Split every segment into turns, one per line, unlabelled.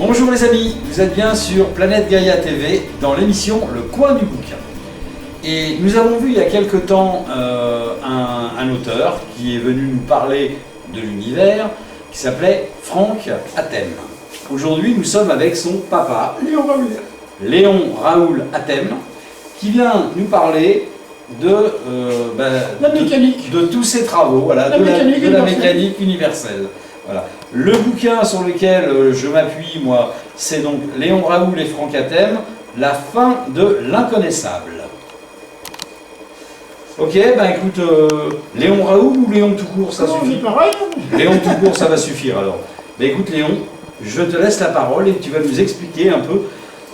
Bonjour les amis, vous êtes bien sur Planète Gaïa TV dans l'émission Le Coin du Bouquin. Et nous avons vu il y a quelque temps un auteur qui est venu nous parler de l'univers qui s'appelait Franck Hatem. Aujourd'hui nous sommes avec son papa, Léon Raoul Hatem, qui vient nous parler de,
la mécanique.
de tous ses travaux, voilà, de la mécanique universelle. Voilà. Le bouquin sur lequel je m'appuie, moi, c'est donc Léon Raoul et Franck Hatem, La fin de l'inconnaissable. Ok, ben écoute, Léon Raoul ou Léon tout court, ça suffit?
Pareil.
Léon tout court, ça va suffire alors. Ben écoute Léon, je te laisse la parole et tu vas nous expliquer un peu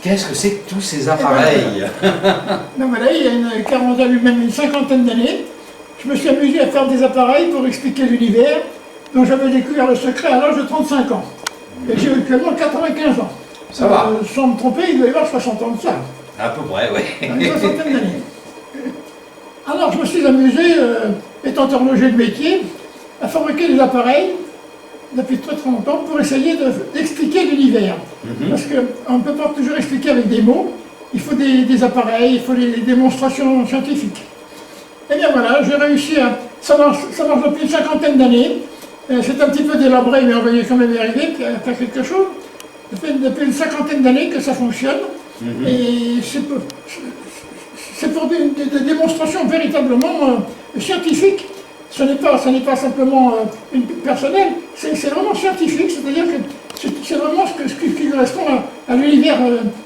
qu'est-ce que c'est que tous ces appareils.
Non, mais là, il y a une quarantaine, même une cinquantaine d'années, je me suis amusé à faire des appareils pour expliquer l'univers, dont j'avais découvert le secret à l'âge de 35 ans. Et j'ai actuellement 95 ans.
Ça va.
Sans me tromper, il doit y avoir 60 ans de ça.
À peu près, oui.
Une soixantaine d'années. Alors je me suis amusé, étant horloger de métier, à fabriquer des appareils depuis très très longtemps pour essayer d'expliquer l'univers. Parce qu'on ne peut pas toujours expliquer avec des mots, il faut des appareils, il faut des démonstrations scientifiques. Et bien voilà, j'ai réussi à... Ça marche depuis une cinquantaine d'années. C'est un petit peu délabré, mais on va quand même y arriver, à faire quelque chose. Depuis une cinquantaine d'années que ça fonctionne. Et c'est pour des démonstrations véritablement scientifiques. Ce n'est pas simplement personnel, c'est vraiment scientifique, c'est-à-dire que c'est vraiment ce qui correspond à l'univers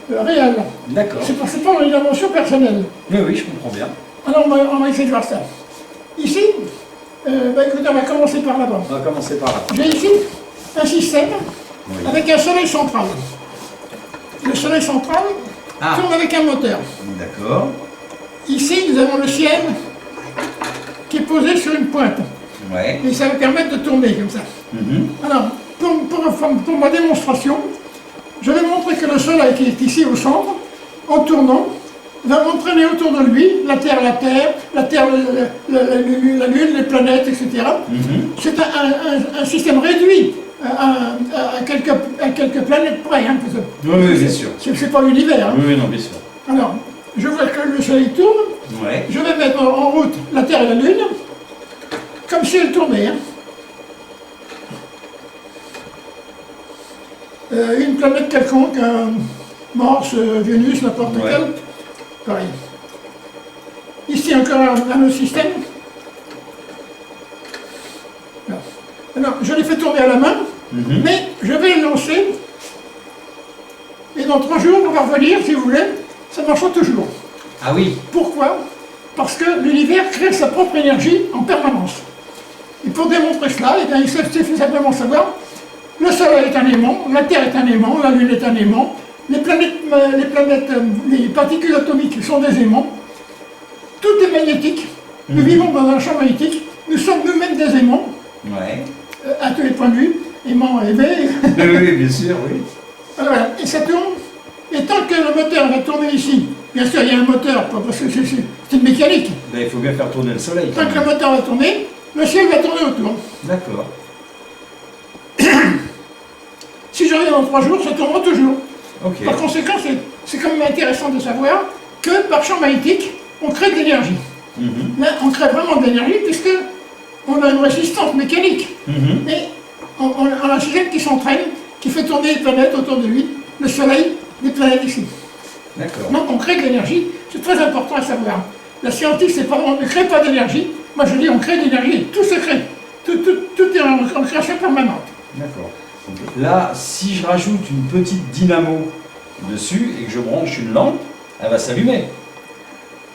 réel.
D'accord.
C'est pas une invention personnelle.
Oui, je comprends bien.
Alors on va essayer de voir ça. Ici, écoutez, on va commencer par là-bas.
On va commencer par là.
J'ai ici un système avec un soleil central. Le soleil central tourne avec un moteur.
D'accord.
Ici, nous avons le ciel qui est posé sur une pointe.
Ouais.
Et ça va permettre de tourner comme ça. Alors, pour ma démonstration, je vais montrer que le soleil qui est ici au centre, en tournant, va entraîner autour de lui la Terre, la Lune, les planètes, etc. C'est un système réduit à quelques planètes près. Hein,
oui, bien sûr.
C'est pas l'univers. Hein.
Oui, non, bien sûr.
Alors, je vois que le soleil tourne.
Ouais.
Je vais mettre en route la Terre et la Lune, comme si elles tournaient. Hein. Une planète quelconque, Mars, Vénus, n'importe quelle, pareil. Ici encore un autre système. Alors, je les fais tourner à la main, mais je vais les lancer. Et dans 3 jours, on va revenir, si vous voulez, ça marchera toujours.
Ah oui.
Pourquoi? Parce que l'univers crée sa propre énergie en permanence. Et pour démontrer cela, il suffit simplement savoir, le Soleil est un aimant, la Terre est un aimant, la Lune est un aimant, les particules atomiques sont des aimants, tout est magnétique, nous vivons dans un champ magnétique, nous sommes nous-mêmes des aimants, à tous les points de vue, aimants et
oui, bien sûr, oui.
Alors voilà, et ça tourne, et tant que le moteur va tourner ici, bien sûr, il y a un moteur, parce que c'est une mécanique.
Mais il faut bien faire tourner le soleil.
Tant que le moteur va tourner, le ciel va tourner autour.
D'accord.
Si je reviens dans 3 jours, ça tournera toujours.
Ok.
Par conséquent, c'est quand même intéressant de savoir que par champ magnétique, on crée de l'énergie. Là, on crée vraiment de l'énergie puisque on a une résistance mécanique. Et on a un système qui s'entraîne, qui fait tourner les planètes autour de lui, le soleil, les planètes ici.
D'accord.
Donc on crée de l'énergie, c'est très important à savoir. La scientifique, c'est pas on ne crée pas d'énergie. Moi je dis on crée de l'énergie, tout se crée. Tout est en création permanente.
D'accord. Là, si je rajoute une petite dynamo dessus et que je branche une lampe, elle va s'allumer.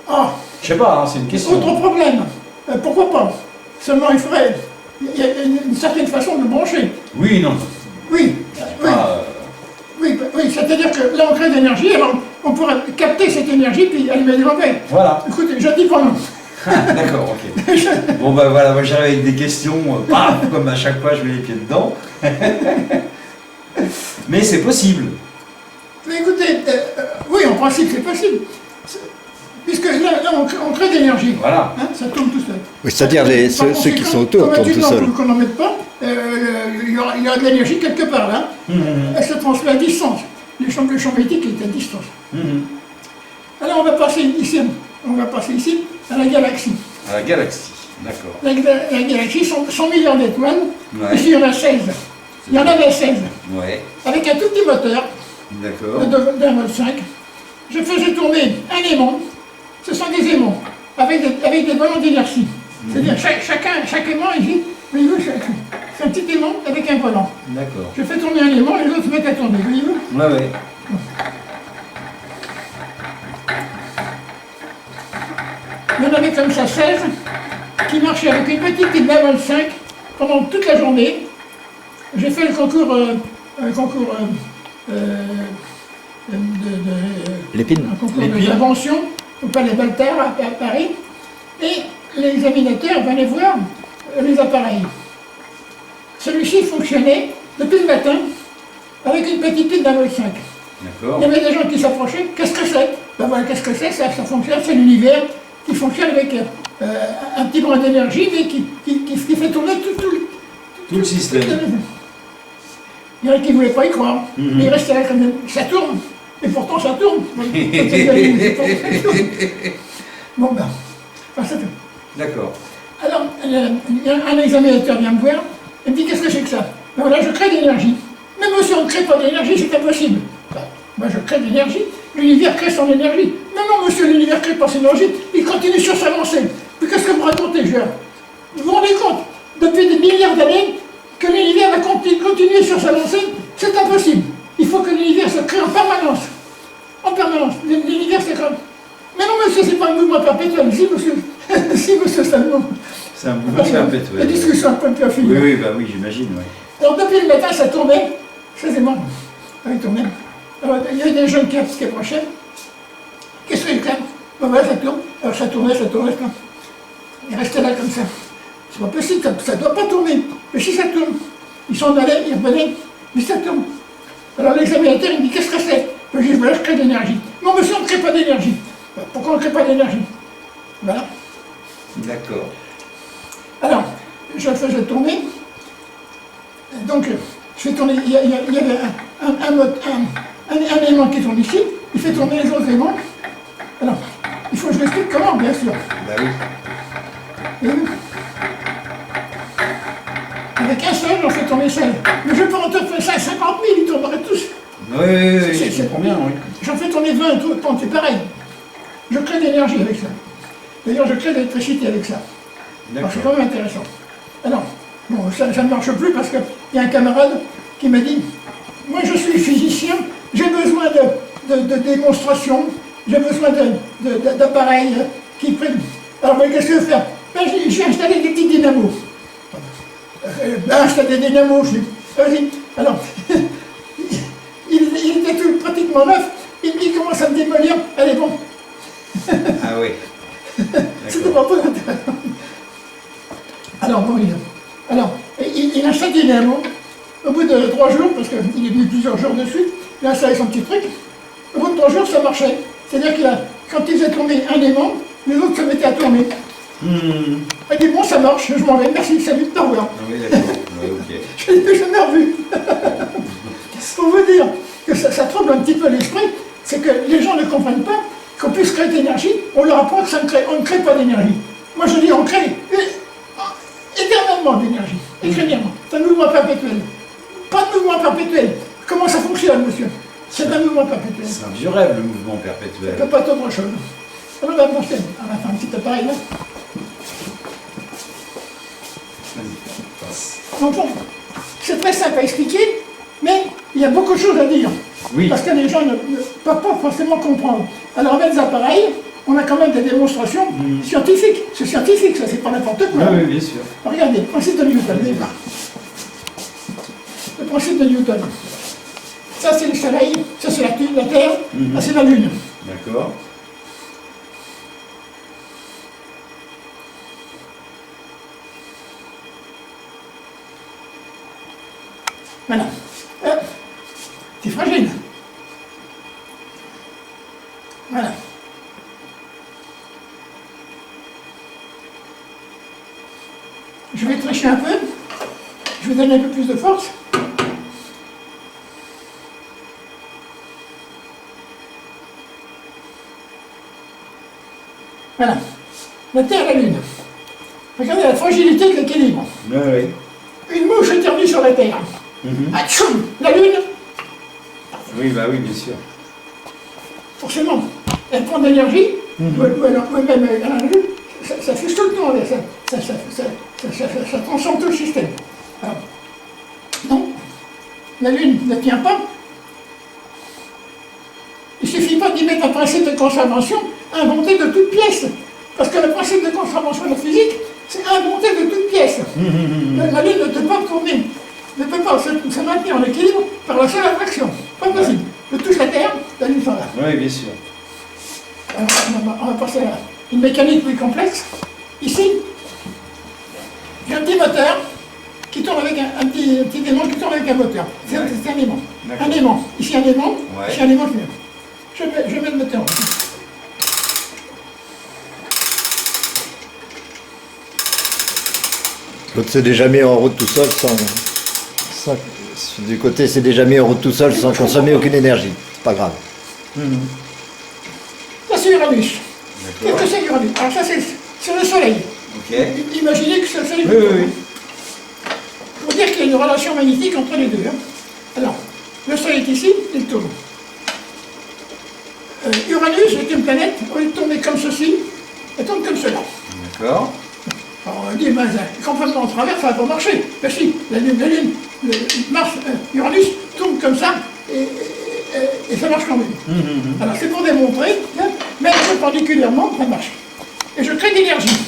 Ah,
je sais pas, hein, c'est une question.
Autre problème, pourquoi pas? Seulement il y a une certaine façon de le brancher.
Oui, non.
Oui, oui, c'est-à-dire que là on crée de l'énergie, alors on pourrait capter cette énergie puis allumer des lampes.
Voilà.
Écoutez, je dis pas non.
D'accord, ok. Bon ben voilà, moi j'arrive avec des questions, comme à chaque fois je mets les pieds dedans. Mais c'est possible.
Mais écoutez, oui, en principe c'est possible. Puisque là on crée de l'énergie.
Voilà.
Hein, ça tourne tout seul.
Oui, c'est-à-dire ceux qui sont autour tournent tout seuls.
Qu'on n'en mette pas, il y a de l'énergie quelque part là. Elle se transmet à distance. Le champ magnétique est à distance. Alors on va passer ici à la galaxie.
À la galaxie, d'accord.
La galaxie, 100 milliards d'étoiles.
Ouais.
Ici, il y en a 16. Il y en avait 16.
Ouais,
Avec un tout petit moteur
d'accord.
d'un volt 5. Je faisais tourner un aimant. Ce sont des aimants avec des ballons d'inertie. C'est-à-dire chaque aimant ici, voyez-vous, c'est un petit aimant avec un volant.
D'accord.
Je fais tourner un aimant et les autres se mettent à tourner, voyez-vous.
Ouais, ouais.
Il y en avait comme ça 16 qui marchaient avec une petite pile d'un volt 5 pendant toute la journée. J'ai fait le concours,
L'épine.
un concours
L'épine.
d'invention au Palais Baltard à Paris. Et les examinateurs venaient voir les appareils. Celui-ci fonctionnait depuis le matin avec une petite pile d'un volt 5.
D'accord.
Il y avait des gens qui s'approchaient. Qu'est-ce que c'est? Ben voilà, qu'est-ce que c'est? Ça fonctionne, c'est l'univers qui fonctionne avec un petit brin d'énergie, mais qui fait tourner
Tout le système.
Il y en a qui ne voulaient pas y croire. Mais ils restaient là quand même. Ça tourne. Et pourtant, ça tourne. Bon, ben, ça tourne.
D'accord.
Alors, un examinateur vient me voir et me dit, qu'est-ce que c'est que ça? Ben voilà, je crée de l'énergie. Mais monsieur, on ne crée pas d'énergie, c'est impossible. Ben, moi, je crée de l'énergie, l'univers crée son énergie. Non, monsieur, l'univers ne crée pas son énergie, il continue sur sa lancée. Puis qu'est-ce que vous racontez, je Vous vous rendez compte, depuis des milliards d'années, que l'univers va continuer sur sa lancée? C'est impossible. Il faut que l'univers se crée en permanence. En permanence. L'univers se crée. Mais non, monsieur, c'est pas un mouvement perpétuel. Si, monsieur, si, monsieur, c'est un mouvement.
C'est un mouvement perpétuel.
La discussion un peu plus finie.
Oui, oui, bah oui, j'imagine, oui.
Alors, depuis le matin, ça tournait. Excusez-moi. Ça tournait. Alors, il y avait des jeunes qui approchaient. Qu'est-ce que c'est que ça? Ben voilà, ça tourne. Alors, ça tournait. Ils restaient là comme ça. C'est pas possible, ça ne doit pas tourner. Mais si ça tourne, ils s'en allaient, ils revenaient, mais ça tourne. Alors l'examinateur, il me dit, qu'est-ce que c'est? Je dis, voilà, je crée de l'énergie. Non, monsieur, on ne crée pas d'énergie. Pourquoi on ne crée pas d'énergie? Voilà.
D'accord.
Alors, je le faisais tourner. Donc, je fais tourner, il y avait un élément qui tourne ici, il fait tourner les autres éléments. Alors, il faut que je l'explique comment, bien sûr.
Bah oui.
Et avec un seul, j'en fais tourner 16. Mais je peux en faire ça à 50 000, ils tourneraient tous.
Oui, oui, oui, je comprends bien, oui.
J'en fais tourner 20, tout, c'est pareil. Je crée de l'énergie avec ça. D'ailleurs, je crée de l'électricité avec ça. Alors, c'est quand même intéressant. Alors, bon, ça ne marche plus parce qu'il y a un camarade qui m'a dit, moi je suis physicien, j'ai besoin de démonstrations, j'ai besoin d'appareils qui prennent. Alors, mais qu'est-ce que je veux faire? Ben, j'ai installé des petits dynamos. Installé des dynamos, je dis, vas-y. Alors, il était tout pratiquement neuf, il commence à me démolir, allez bon.
Ah oui.
C'était pas très intéressant. Alors, bon, il installe des dynamos. Au bout de 3 jours, parce qu'il est venu plusieurs jours de suite, il a installé son petit truc. Au bout de 3 jours, ça marchait. C'est-à-dire que quand il faisait tourner un aimant, les autres se mettaient à tourner. Il dit, bon, ça marche, je m'en vais, merci, salut, au revoir.
Ah oui, d'accord. Oui, ok.
Je l'ai jamais revu. Pour vous dire que ça trouble un petit peu l'esprit, c'est que les gens ne comprennent pas qu'on puisse créer de l'énergie, on leur apprend qu'on ne crée pas d'énergie. Moi je dis on crée éternellement d'énergie, éternellement. C'est un mouvement perpétuel. Pas de mouvement perpétuel. Comment ça fonctionne, monsieur? C'est un mouvement perpétuel.
C'est un vieux rêve, le mouvement
Ça
perpétuel.
ne peut pas être autre chose. Alors on va faire un petit appareil là. Donc bon, c'est très simple à expliquer, mais il y a beaucoup de choses à dire.
Oui.
Parce que les gens ne peuvent pas forcément comprendre. Alors avec des appareils, on a quand même des démonstrations scientifiques. C'est scientifique, ça, c'est pas n'importe quoi.
Oui, oui, bien sûr.
Regardez, le principe de Newton, allez voir. Le principe de Newton. Ça, c'est le soleil, ça, c'est la Terre, ça, c'est la Lune.
D'accord.
Voilà. C'est fragile. Voilà. Je vais tricher un peu. Je vais donner un peu plus de force. Voilà. La Terre et la Lune. Regardez la fragilité de l'équilibre.
Oui, oui.
Une mouche éternue sur la Terre. Atchoum, la Lune,
Oui, bah oui, bien sûr.
forcément, elle prend de l'énergie, ou même la Lune, ça fiche tout le temps, ça transforme tout le système. Alors, non, la Lune ne tient pas. Il ne suffit pas d'y mettre un principe de conservation inventé de toutes pièces. Parce que le principe de conservation de la physique, c'est inventé de toutes pièces. La Lune ne peut pas tourner, ne peut pas se maintenir en équilibre par la seule attraction. Pas possible. Je touche la Terre, la Lune s'en va.
Oui, bien sûr.
Alors, on va passer à une mécanique plus complexe. Ici, j'ai un petit moteur qui tourne avec un petit aimant qui tourne avec un moteur. C'est un aimant. Un aimant. Ici un aimant, ici un aimant. Je mets le moteur.
L'autre s'est déjà mis en route tout seul du côté c'est déjà mis en route tout seul sans consommer aucune énergie. C'est pas grave.
Là c'est Uranus. Qu'est-ce que c'est Uranus? Alors ça c'est sur le Soleil.
Ok.
Imaginez que c'est le Soleil.
Oui.
Pour dire qu'il y a une relation magnétique entre les deux. Alors, le Soleil est ici, il tourne. Uranus est une planète, au lieu de tourner comme ceci, elle tourne comme cela.
D'accord.
Alors on dit, ben, complètement en travers, ça va pas marcher. Ben si, la Lune, Mars, Uranus tourne comme ça, et ça marche quand même. Alors c'est pour démontrer, hein, mais perpendiculairement, ça marche. Et je crée de l'énergie.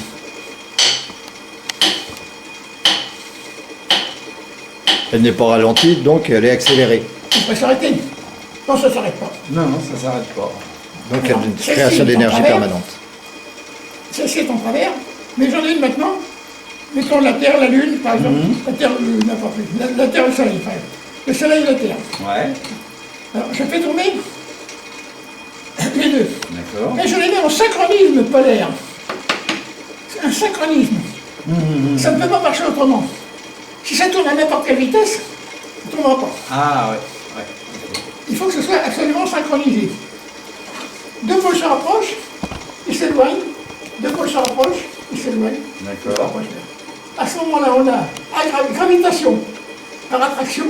Elle n'est pas ralentie, donc elle est accélérée.
On peut s'arrêter. Non, ça ne s'arrête pas.
Non, ça s'arrête pas.
Donc elle a une création d'énergie permanente.
Celle-ci est en travers, mais j'en ai une maintenant. Mettons la Terre, la Lune, par exemple. La Terre, n'importe quoi. La Terre, le Soleil, par exemple. Le Soleil et la Terre.
Ouais. Alors,
je fais tourner les deux.
D'accord.
Mais je les mets en synchronisme polaire. C'est un synchronisme. Ça ne peut pas marcher autrement. Si ça tourne à n'importe quelle vitesse, ça ne tournera pas.
Ah ouais.
Il faut que ce soit absolument synchronisé. Deux pôles se rapprochent, ils s'éloignent. Deux pôles se rapprochent, ils s'éloignent.
D'accord.
À ce moment-là, on a gravitation par attraction,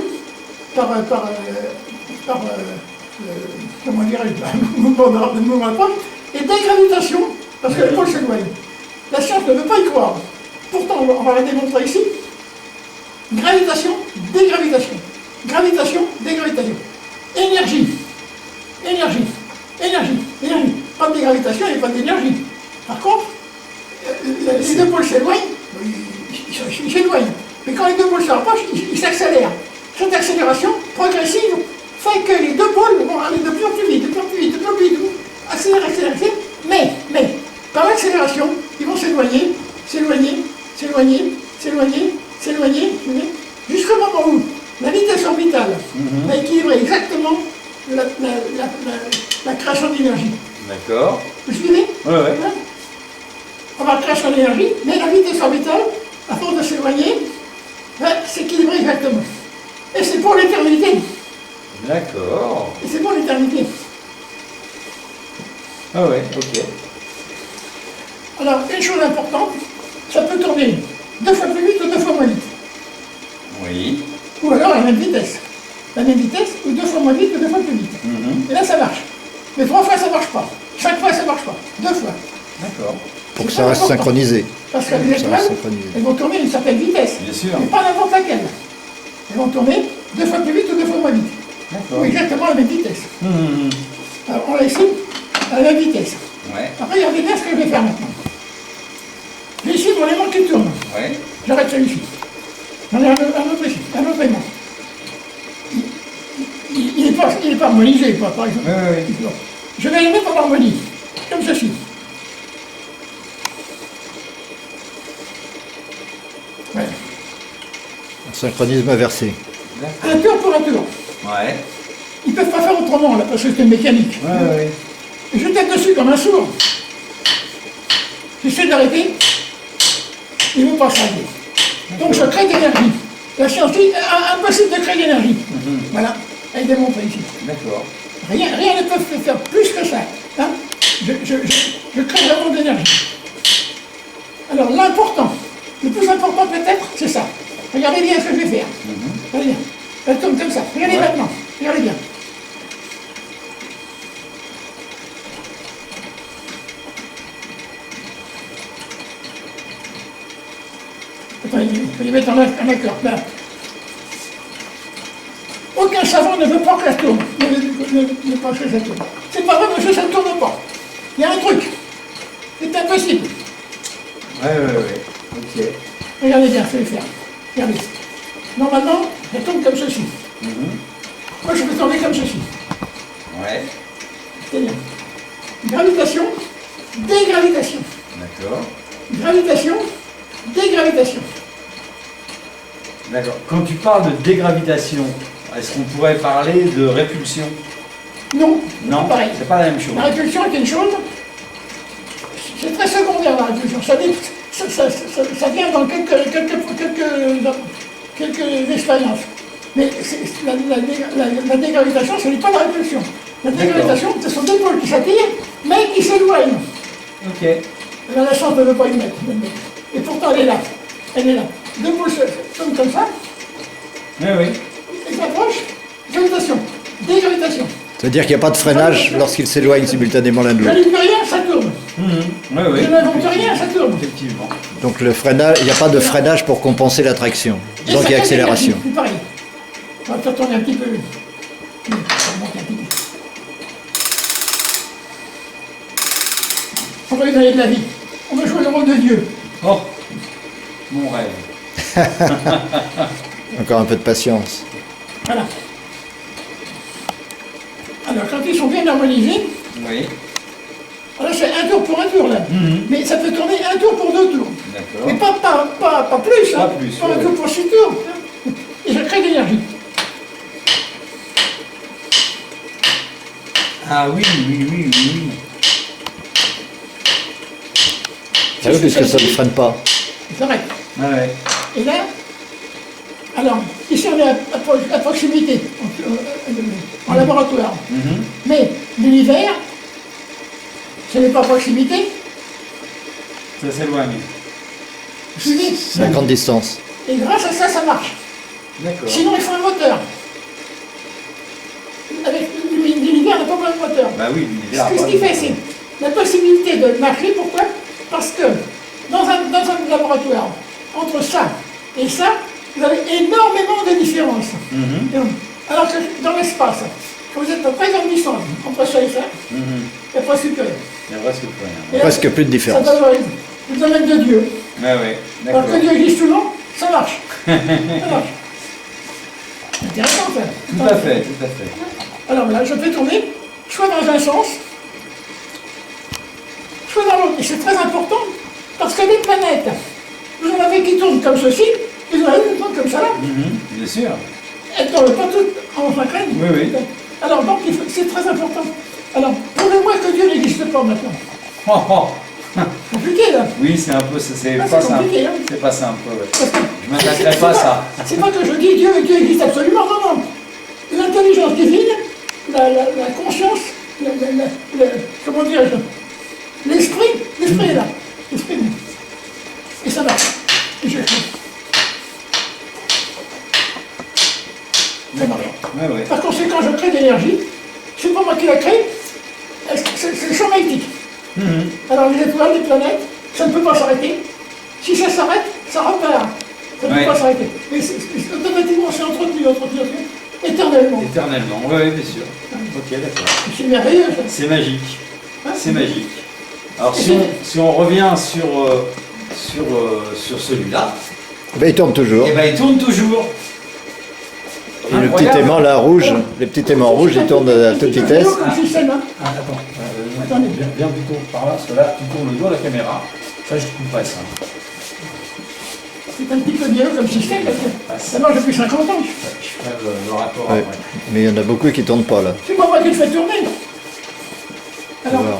comment dirais-je, mouvement d'approche, et dégravitation, parce que les pôles s'éloignent. La science ne veut pas y croire. Pourtant, on va la démontrer ici. Gravitation, dégravitation. Gravitation, dégravitation. Énergie. Pas de dégravitation et pas d'énergie. Par contre, les deux pôles s'éloignent, ils s'éloignent. Mais quand les deux pôles se rapprochent, ils s'accélèrent. Cette accélération progressive fait que les deux pôles vont aller de plus en plus vite, accélérer. Mais, par l'accélération, ils vont s'éloigner, jusqu'au moment où la vitesse orbitale va équilibrer exactement la création d'énergie.
D'accord.
Vous suivez?
Ouais.
Hein? On va créer son énergie, mais la vitesse orbitale, à force de s'éloigner, va s'équilibrer exactement. Et c'est pour l'éternité.
D'accord.
Et c'est pour l'éternité.
Ah ouais, ok.
Alors, une chose importante, ça peut tourner 2 fois plus vite ou 2 fois moins vite.
Oui.
Ou alors à la même vitesse. La même vitesse, ou 2 fois moins vite ou 2 fois plus vite. Et là, ça marche. Mais 3 fois, ça ne marche pas. 5 fois, ça ne marche pas. 2 fois.
D'accord.
Pour que ça reste synchronisé.
Parce que les étoiles, elles vont tourner à une certaine vitesse.
Bien sûr.
Mais pas n'importe laquelle. Elles vont tourner 2 fois plus vite ou 2 fois moins vite.
D'accord.
Ou exactement à la même vitesse. Alors, on l'a ici, à la même vitesse.
Ouais.
Après, regardez bien ce que je vais faire maintenant. J'ai ici mon aimant qui tourne.
Ouais.
J'arrête celui-ci. J'en ai un autre ici, un autre aimant. Il n'est pas harmonisé, par exemple.
Oui.
Je vais le mettre en harmonie, comme ceci. Voilà.
Un synchronisme inversé.
Un tour pour un tour.
Ouais.
Ils ne peuvent pas faire autrement, là, parce que c'est une mécanique.
Ouais.
Et je tape dessus comme un sourd. J'essaie d'arrêter, ils ne vont pas s'arrêter. Donc je crée de l'énergie. La science dit impossible de créer de l'énergie. Voilà, elle démontre ici.
D'accord.
Rien ne peut faire plus que ça. Hein, je crée vraiment de l'énergie. d'énergie. Alors l'important, le plus important peut-être, c'est ça. Regardez bien ce que je vais faire. Regardez bien. Elle tourne comme ça. Regardez maintenant. Regardez bien. Attends, il faut les mettre en accord. Là. Aucun savant ne veut pas que ça tourne. Ne pas que ça tourne. C'est pas vrai, monsieur, ça ne tourne pas. Il y a un truc. C'est impossible.
Ouais. Ok.
Regardez bien, je vais le faire. Regardez. Normalement, elle tourne comme ceci. Moi, je vais tourner comme ceci.
Ouais.
C'est bien. Gravitation, dégravitation.
D'accord.
Gravitation, dégravitation.
D'accord. Quand tu parles de dégravitation, est-ce qu'on pourrait parler de répulsion?
Non,
Non,
c'est pareil.
c'est pas la même chose.
La répulsion est une chose, c'est très secondaire la répulsion. Ça vient dans quelques expériences. Mais la dégravitation, ce n'est pas la répulsion. La dégravitation, ce sont des pôles qui s'attirent, mais qui s'éloignent.
Ok.
Elle a la chance de ne pas y mettre. Et pourtant, elle est là. Elle est là. Deux pôles sont comme ça.
Oui.
Ils s'approchent. Gravitation. Dégravitation.
C'est-à-dire qu'il n'y a pas de freinage lorsqu'ils s'éloignent simultanément l'un de
Je
l'autre.
n'allume rien, ça tourne.
Oui.
Je n'invente rien, ça tourne.
Effectivement.
Donc le freinage, il n'y a pas de freinage pour compenser la traction.
Et
Donc
ça
il y a
fait
accélération.
l'énergie, c'est pareil. On va faire tourner un petit peu. Ça remonte un petit peu. On va lui donner de la vie. On va jouer le rôle de Dieu.
Oh, mon rêve.
Encore un peu de patience.
Voilà. Alors, quand ils sont bien harmonisés,
Oui.
alors c'est un tour pour un tour là. Mais ça peut tourner un tour pour deux tours.
D'accord.
Mais pas plus, hein.
Pas plus,
Pas un
ouais.
tour pour 6 tours. Hein. Et ça crée de l'énergie.
Ah oui.
Ah oui, puisque ça ne freine pas.
Ça arrête.
Ouais.
Et là, alors, ici on est à proximité, en laboratoire. Mais l'univers, ce n'est pas à proximité,
Ça s'éloigne.
vous suivez?
C'est à grande distance.
Et grâce à ça, ça marche.
D'accord.
Sinon, il faut un moteur. Avec l'univers n'a pas besoin de moteur.
Bah oui, l'univers. a
Ce
pas
qui
de-
fait, c'est la possibilité de marcher. Pourquoi? Parce que dans un laboratoire, entre ça et ça, vous avez énormément de différences. Alors que dans l'espace, quand vous êtes à très grande distance, entre ça et ça, il n'y a presque plus rien.
Il n'y a presque plus rien.
Et là,
Presque plus de différence.
Ça favorise le domaine de Dieu.
Ouais.
Alors
D'accord.
que Dieu existe ou non, ça marche. Ça marche. Intéressant ça.
Tout à fait.
Alors là, je fais tourner, soit dans un sens, soit dans l'autre. Et c'est très important, parce que les planètes, vous en avez qui tournent comme ceci, et vous en avez qui tournent comme ça là.
Bien sûr.
Elles ne tournent pas toutes en synchrone.
Oui.
Alors donc, c'est très important. Alors, prouvez-moi que Dieu n'existe pas maintenant.
Oh.
Compliqué là.
Oui, c'est un peu, c'est
Ah,
pas
c'est
simple.
compliqué, hein.
C'est pas simple. Ouais.
Parce que
Je m'attaquerai pas à ça.
C'est pas que je dis Dieu existe absolument, non. L'intelligence divine, la conscience, comment dirais-je, l'esprit est là. L'esprit est là. Et ça marche. Et je fais. Ça marche.
Ouais.
Par conséquent, je crée de l'énergie. C'est pas moi qui la crée, c'est le champ magnétique. Alors les étoiles, les planètes, ça ne peut pas s'arrêter. Si ça s'arrête, ça repart. Ça ne peut
Ouais.
pas s'arrêter. Mais automatiquement, c'est entretenu, éternellement.
Éternellement. Oui, bien sûr. Ok, d'accord.
C'est merveilleux, ça.
C'est magique.
Hein?
C'est magique. Alors
Et
si on revient sur celui-là,
Ben, il tourne toujours.
eh ben il tourne toujours.
Et le petit
Incroyable.
aimant là rouge, les petits aimants rouges, ils tournent à toute vitesse.
Un système, hein.
Ah, attends,
Attendez.
viens plutôt par là, parce que là, tu tournes le dos à la caméra. Ça, je couperai ça.
C'est un petit peu vieux comme système, parce que ça marche depuis 50 ans.
Je ferai le rapport
Ouais.
après.
Mais il y en a beaucoup qui ne tournent pas là.
C'est pas moi qui le fais tourner. Alors,
voir.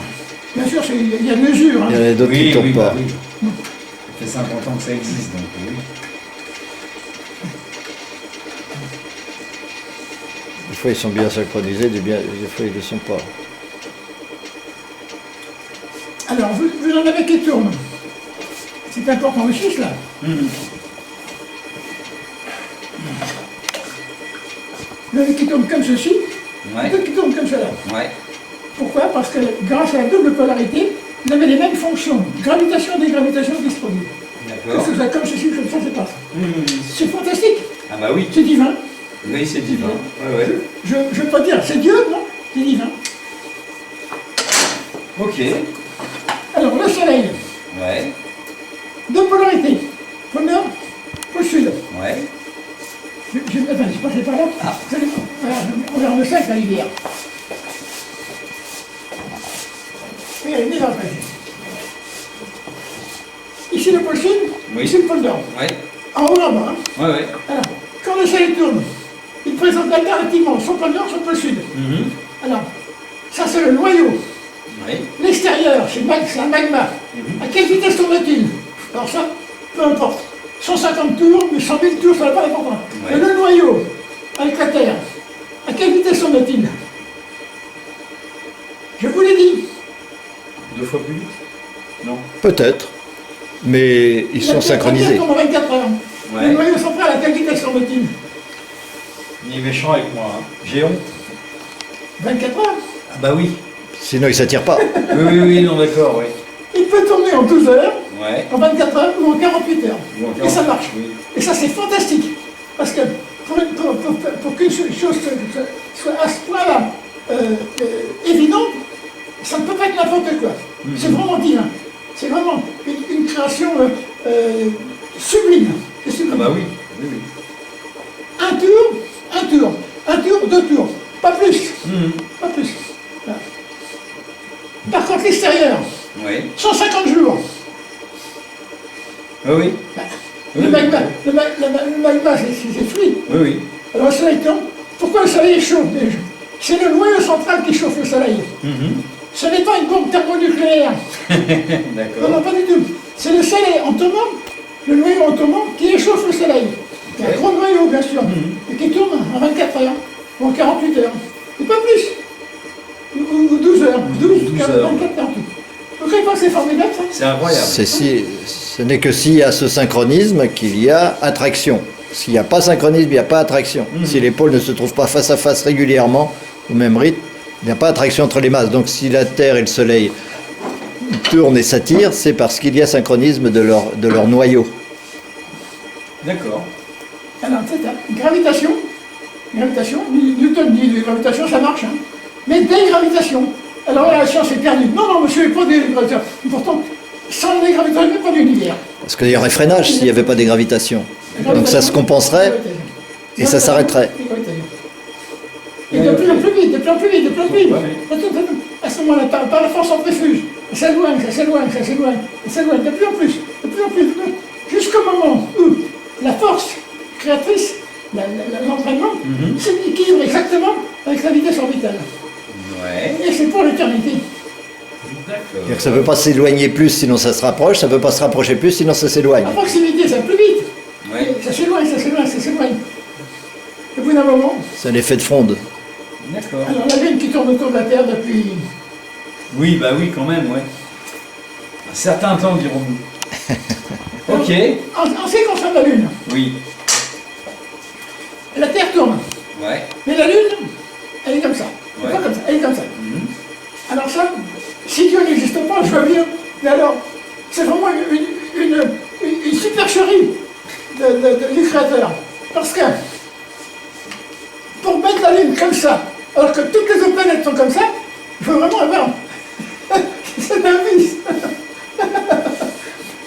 bien sûr, il y a mesure. Hein.
Il y en a d'autres qui ne tournent pas.
oui. Ça fait 50 ans que ça existe, donc oui.
Des fois ils sont bien synchronisés, des fois ils ne le sont pas.
Alors, vous en avez qui tournent. C'est important aussi, cela. Vous avez qui tournent comme ceci,
Ouais.
d'autres qui tournent comme cela.
Ouais.
Pourquoi? Parce que grâce à la double polarité, vous avez les mêmes fonctions, gravitation et dégravitation disponibles. Que
D'accord.
ce soit comme ceci ou comme ça, c'est pas ça. C'est fantastique,
Ah bah oui.
c'est divin.
Oui, c'est divin. Ouais, ouais.
Je peux pas dire, c'est Dieu, non? C'est divin.
Ok.
Alors, le soleil,
Ouais.
deux polarités, pôle nord, pôle sud.
Ouais.
Je passé par là. Vous allez voir. Voilà, on verra le 5 la rivière. Regardez, déjà après. Ici le pôle sud,
Oui.
ici le pôle nord.
Ouais.
En haut là-bas. Hein.
Ouais, ouais.
Alors, quand le soleil tourne, il présente alternativement son pôle nord, son pôle sud. Alors, ça c'est le noyau.
Oui.
L'extérieur, c'est un magma. À quelle vitesse tourne-t-il? Alors ça, peu importe. 150 tours, mais 100 000 tours, ça n'a pas d'importance.
Ouais.
Mais le noyau, avec la Terre, à quelle vitesse tourne-t-il? Je vous l'ai dit.
2 fois plus vite? Non.
Peut-être. Mais ils sont
La
synchronisés.
Terre tourne en 24 heures.
Ouais.
Le noyau central, à quelle vitesse tourne-t-il?
Il est méchant avec moi. Hein. Géant.
24 heures.
Ah bah oui.
Sinon, ils ne s'attirent pas.
Oui, oui, oui, non, d'accord, oui.
Il peut tourner en 12 heures,
Ouais.
en 24 heures ou en 48 heures.
Ou en
Et ça
48,
marche.
oui.
Et ça, c'est fantastique. Parce que pour qu'une chose soit à ce point-là évidente, ça ne peut pas être n'importe quoi. C'est vraiment divin. C'est vraiment une création sublime. C'est
Ah
sublime.
bah oui. Oui, oui.
Un tour, deux tours. Pas plus. Pas plus. Voilà. Par contre, l'extérieur,
Oui.
150 jours.
Oui, oui.
Le
Oui,
magma,
oui.
le magma, c'est fluide.
Oui, oui.
Alors le soleil tombe. Pourquoi le soleil est chaud? C'est le noyau central qui chauffe le soleil. Ce n'est pas une bombe thermonucléaire. Non,
D'accord.
non, pas du tout. C'est le soleil en tombant, le noyau en tombant, qui échauffe le soleil. C'est un gros noyau, bien sûr, et qui tourne en 24 heures, ou en 48 heures. Et pas plus. Ou 12 heures. 12,
12
24
heures.
48. Vous croyez pas que c'est formidable, ça?
C'est incroyable.
Ce n'est que s'il y a ce synchronisme qu'il y a attraction. S'il n'y a pas synchronisme, il n'y a pas attraction. Si les pôles ne se trouvent pas face à face régulièrement, au même rythme, il n'y a pas attraction entre les masses. Donc si la Terre et le Soleil tournent et s'attirent, c'est parce qu'il y a synchronisme de leur noyau.
D'accord.
Alors, c'est ça. Gravitation, Newton dit que gravitation, ça marche, hein. Mais dégravitation. Alors là, la science est perdue. Non, non, monsieur, il n'y a pas de dégravitation. Pourtant, sans dégravitation, il n'y a pas d'univers.
Parce qu'il y aurait freinage s'il n'y avait pas des gravitations. Donc ça se compenserait et ça s'arrêterait.
Et de plus en plus vite, de plus en plus vite, de plus en plus vite. À ce moment-là, par la force centrifuge, ça s'éloigne, ça s'éloigne, ça s'éloigne, ça s'éloigne, de plus en plus, jusqu'au moment où la force créatrice, l'entraînement, s'équilibre exactement avec la vitesse orbitale.
Ouais.
Et c'est pour l'éternité.
D'accord.
C'est-à-dire que ça ne peut pas s'éloigner plus, sinon ça se rapproche, ça ne peut pas se rapprocher plus, sinon ça s'éloigne.
À proximité, ça va plus vite.
Ouais.
Ça s'éloigne, ça s'éloigne, ça s'éloigne. Au bout d'un moment,
C'est l'effet de fronde.
D'accord.
alors la Lune qui tourne autour de la Terre depuis...
Oui, bah oui, quand même, ouais. Un certain temps, dirons-nous. Ok.
En ce qui concerne la Lune,
Oui.
la Terre tourne.
Ouais.
Mais la Lune, elle est comme ça. Elle est
Ouais.
pas comme ça, elle est comme ça. Alors ça, si Dieu n'existe pas, je vois bien. Mais alors, c'est vraiment une supercherie du Créateur. Parce que, pour mettre la Lune comme ça, alors que toutes les autres planètes sont comme ça, il faut vraiment avoir... c'est un vice.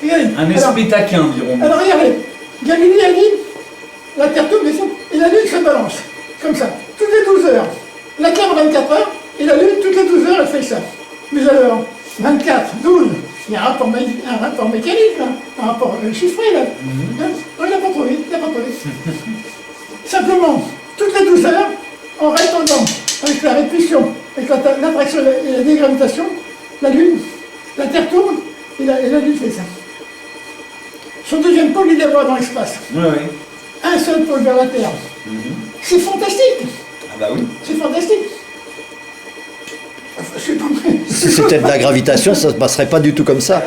Regardez.
Un esprit taquin, dirons-nous.
Alors regardez, Galilée a dit, la Terre tourne, bien sûr, et la Lune se balance, comme ça, toutes les 12 heures. La Terre en 24 heures, et la Lune, toutes les 12 heures, elle fait ça. Mais alors, 24, 12, il y a un rapport mécanique, là, un rapport chiffré, là. Hein? Non, il n'a pas trouvé, il n'a pas trouvé. Simplement, toutes les 12 heures, en répondant avec la répulsion, avec l'attraction et la dégravitation, la Lune, la Terre tourne, et la Lune fait ça. Son deuxième pôle, il est dans l'espace.
Oui, oui.
Un seul pôle vers la Terre. C'est fantastique.
Ah bah oui.
C'est fantastique. Enfin, je suis pas
si c'était de la gravitation, ça ne se passerait pas du tout comme ça.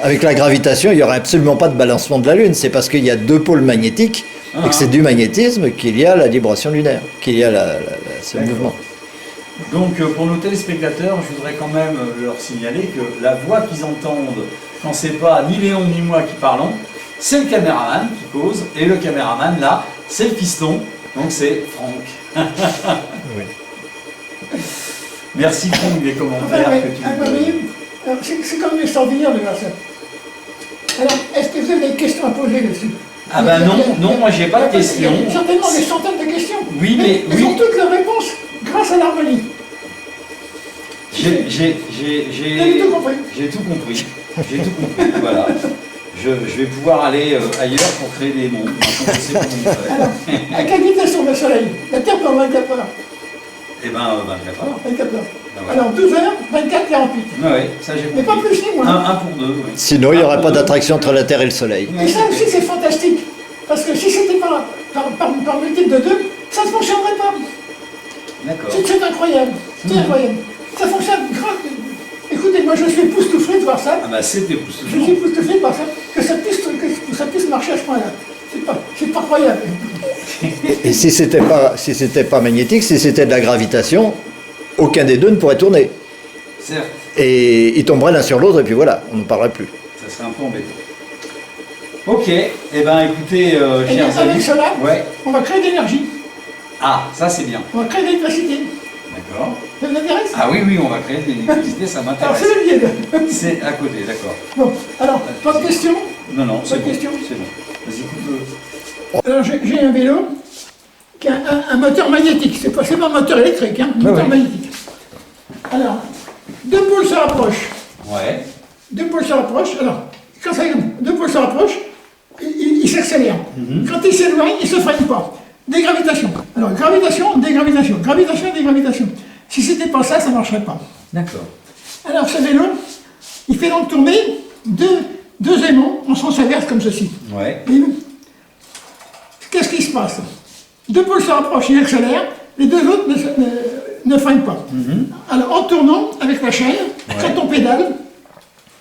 Avec la gravitation, il n'y aurait absolument pas de balancement de la Lune. C'est parce qu'il y a deux pôles magnétiques et que c'est du magnétisme qu'il y a la vibration lunaire, qu'il y a ce mouvement.
Donc pour nos téléspectateurs, je voudrais quand même leur signaler que la voix qu'ils entendent quand c'est pas ni Léon ni moi qui parlons, c'est le caméraman qui cause, et le caméraman là, c'est le piston, donc c'est Franck.
Oui.
Merci Franck des commentaires que tu nous donnes.
C'est comme l'extraordinaire de Versailles. Alors, est-ce que vous avez des questions à poser dessus?
Ah ben non, moi j'ai pas de questions.
Il y a certainement des centaines de questions.
Oui, mais
elles ont toutes leurs réponses grâce à l'harmonie.
J'ai
tout compris.
J'ai tout compris. J'ai tout compris. Voilà. Je vais pouvoir aller ailleurs pour créer des mondes. Je sais comment faire.
Alors, à quelle vitesse tourne le soleil? La Terre tourne 24 heures.
Eh ben 24 heures.
24 heures.
Ah ouais.
Alors 12 heures, 24, 48.
Ah oui, ça j'ai compris.
Mais pas plus ni moins.
Un pour deux, oui.
Sinon, il n'y aurait pas d'attraction entre la Terre et le Soleil.
Et ça aussi c'est fantastique. Parce que si c'était par multiple de 2, ça ne fonctionnerait pas.
D'accord.
C'est incroyable. C'est incroyable. Ça fonctionne grave. Écoutez, moi je suis époustouflé de voir ça.
Ah bah c'était
Je suis époustouflé par ça. Que ça puisse marcher à ce point-là. C'est pas croyable.
Et si c'était pas magnétique, si c'était de la gravitation, aucun des deux ne pourrait tourner.
Certes,
Et ils tomberaient l'un sur l'autre et puis voilà, on ne parlerait plus.
ça serait un peu embêtant. Ok, eh ben écoutez,
Et
chers
avec
amis.
cela,
Ouais.
on va créer de l'énergie.
Ah, ça c'est bien.
On va créer de l'électricité.
D'accord.
Ça vous intéresse?
Ah oui, oui, on va créer de l'électricité, ça
Alors
m'intéresse.
c'est le guide.
C'est à côté, d'accord.
Bon, alors, pas de questions?
Non, non, c'est
Pas de
bon.
question.
C'est bon. Vas-y, coupe-le.
Alors j'ai un vélo qui a un moteur magnétique. C'est pas un moteur électrique, hein, un moteur
oui.
magnétique. Alors, deux pôles se rapprochent.
Ouais.
Deux pôles se rapprochent. Alors, quand deux pôles se rapprochent, ils s'accélèrent. Quand ils s'éloignent, ils ne se freinent pas. Dégravitation. Alors, gravitation, dégravitation. Gravitation, dégravitation. Si c'était pas ça, ça ne marcherait pas.
D'accord.
Alors, ce vélo, il fait donc tourner deux aimants en sens inverse comme ceci.
Ouais.
Et qu'est-ce qui se passe? Deux pôles se rapprochent, ils accélèrent, les deux autres ne freinent pas. Alors en tournant avec la chaîne, quand on pédale,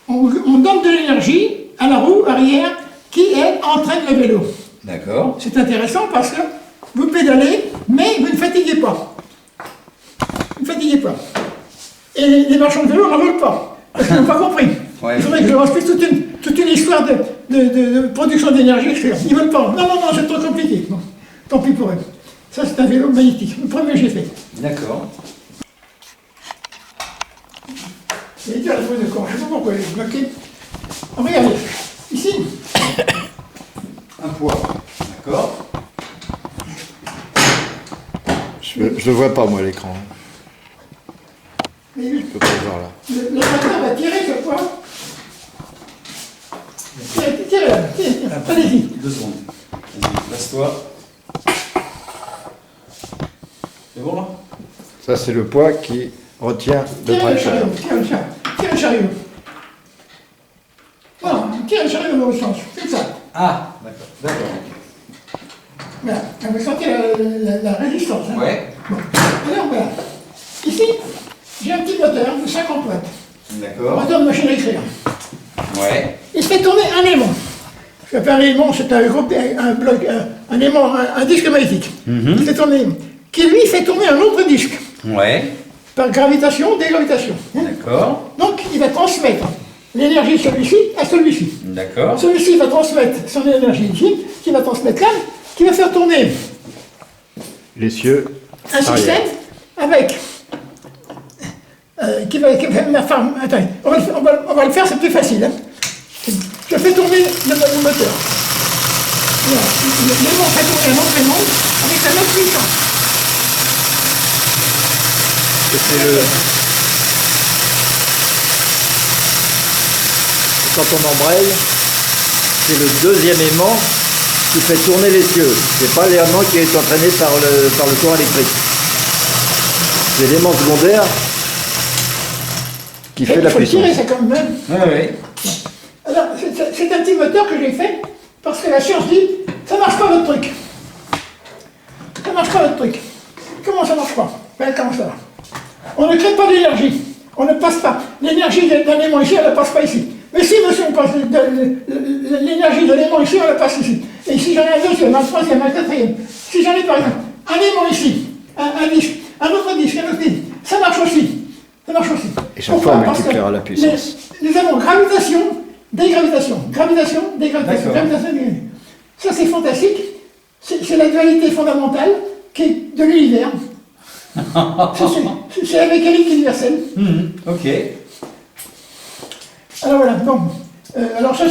on donne de l'énergie à la roue arrière qui, elle, entraîne le vélo.
D'accord.
C'est intéressant parce que vous pédalez, mais vous ne fatiguez pas. Vous ne fatiguez pas. Et les marchands de vélo n'en veulent pas, parce qu'ils n'ont pas compris.
Ouais.
Il faudrait que je leur explique toute une histoire de production d'énergie, etc. Ils ne veulent pas. Non, c'est trop compliqué. Bon, tant pis pour eux. Ça, c'est un vélo magnétique. Le premier que j'ai fait.
D'accord.
Il est dur à trouver de corps. Je ne sais pas pourquoi il est bloqué. Regardez. Ici.
Un poids. D'accord.
Je ne vois pas, moi, l'écran.
Mais
Je peux pas le voir là.
le moteur va tirer ce poids. Tirez là. Allez-y.
2 secondes. Vas-y, place-toi. C'est bon là?
Ça, c'est le poids qui retient le
Tirez le
tracteur.
chariot. Tirez le chariot. Voilà. Tirez le chariot dans l'autre sens. C'est ça.
Ah, d'accord. D'accord.
Voilà. Vous sentez la résistance. Hein.
Ouais.
Bon. Alors voilà. Ici, j'ai un petit moteur de 50 watts.
D'accord.
Moteur de machine à écrire.
Ouais.
Il fait tourner un aimant. Je fais un aimant, c'est un groupe, un bloc, un aimant, un disque magnétique. Il fait tourner, qui lui fait tourner un autre disque.
Ouais.
Par gravitation, dégravitation.
D'accord.
Donc il va transmettre l'énergie de celui-ci à celui-ci.
D'accord.
Celui-ci va transmettre son énergie ici, qui va transmettre là, qui va faire tourner
Les cieux.
un système avec. Attends, on va le faire, c'est plus facile. Hein. Je fais tourner le moteur. Voilà. L'aimant fait tourner un autre aimant avec la même puissance.
Quand on embraye, c'est le deuxième aimant qui fait tourner les cieux. C'est pas l'aimant qui est entraîné par le courant électrique. C'est l'aimant secondaire qui fait la
Il faut
puissance.
tirer ça quand même.
Ouais, ouais.
Alors, c'est un petit moteur que j'ai fait parce que la science dit ça marche pas votre truc. Ça marche pas votre truc. Comment ça marche pas? Ben, comment ça va? On ne crée pas d'énergie. On ne passe pas. L'énergie d'un aimant ici, elle ne passe pas ici. Mais si, monsieur, on passe l'énergie de l'aimant ici, on la passe ici. Et si j'en ai un deuxième, un troisième, un quatrième, si j'en ai par exemple un aimant ici, un disque, un autre disque, ça marche aussi. Ça marche aussi.
Et chaque fois, on multipliera la puissance.
Nous avons gravitation, dégravitation, gravitation, dégravitation, gravitation, dégravitation. Ça, c'est fantastique. C'est la dualité fondamentale qui est de l'univers. C'est la mécanique universelle.
Ok.
Alors voilà, bon. Alors ça,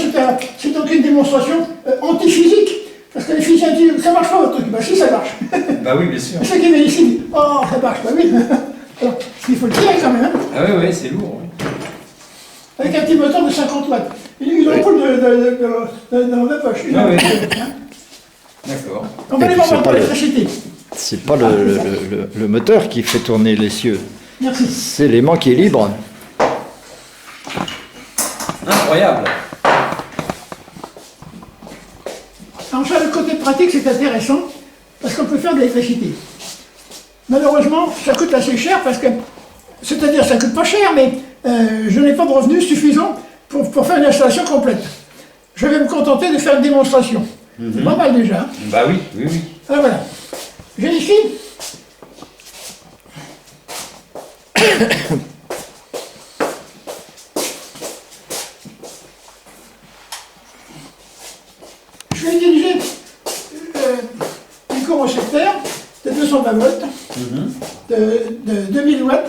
c'est donc une démonstration antiphysique. Parce que les physiciens disent, ça marche pas votre truc. Bah si, ça marche.
Bah oui, bien sûr.
Et ceux qui viennent ici disent, oh, ça marche, bah oui. Alors, il faut le tirer quand même. Hein.
Ah oui, oui, c'est lourd. Oui.
Avec un petit moteur de 50 watts. Une ampoule dans la poche.
Ah oui. D'accord.
On va aller voir pour l'électricité.
C'est pas le moteur qui fait tourner l'essieu.
Merci.
C'est l'aimant qui est libre.
Incroyable.
Alors ça, le côté pratique, c'est intéressant, parce qu'on peut faire de l'électricité. Malheureusement, ça coûte assez cher, parce que, c'est-à-dire, ça coûte pas cher, mais je n'ai pas de revenus suffisants pour faire une installation complète. Je vais me contenter de faire une démonstration. C'est pas mal déjà. Hein.
Bah oui, oui, oui.
Alors voilà. J'ai ici je vais utiliser un courant secteur de 220 volts, de 2000 watts,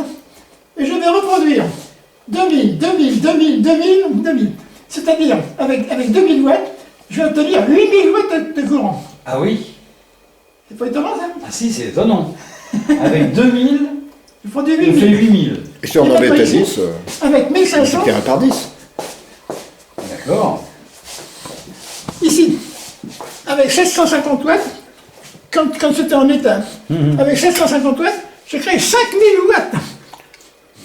et je vais reproduire 2000, 2000, 2000, 2000, 2000. C'est-à-dire, avec 2000 watts, je vais obtenir 8000 watts de courant.
Ah oui.
C'est pas étonnant ça?
Ah si, c'est étonnant. Avec 2000,
Je prends du
on fait
8000.
8000.
Et si on en mettait 10,
Avec 1500,
c'était 1 par 10.
D'accord.
ici, avec 750 watts, quand c'était en état, avec 750 watts, je crée 5000 watts.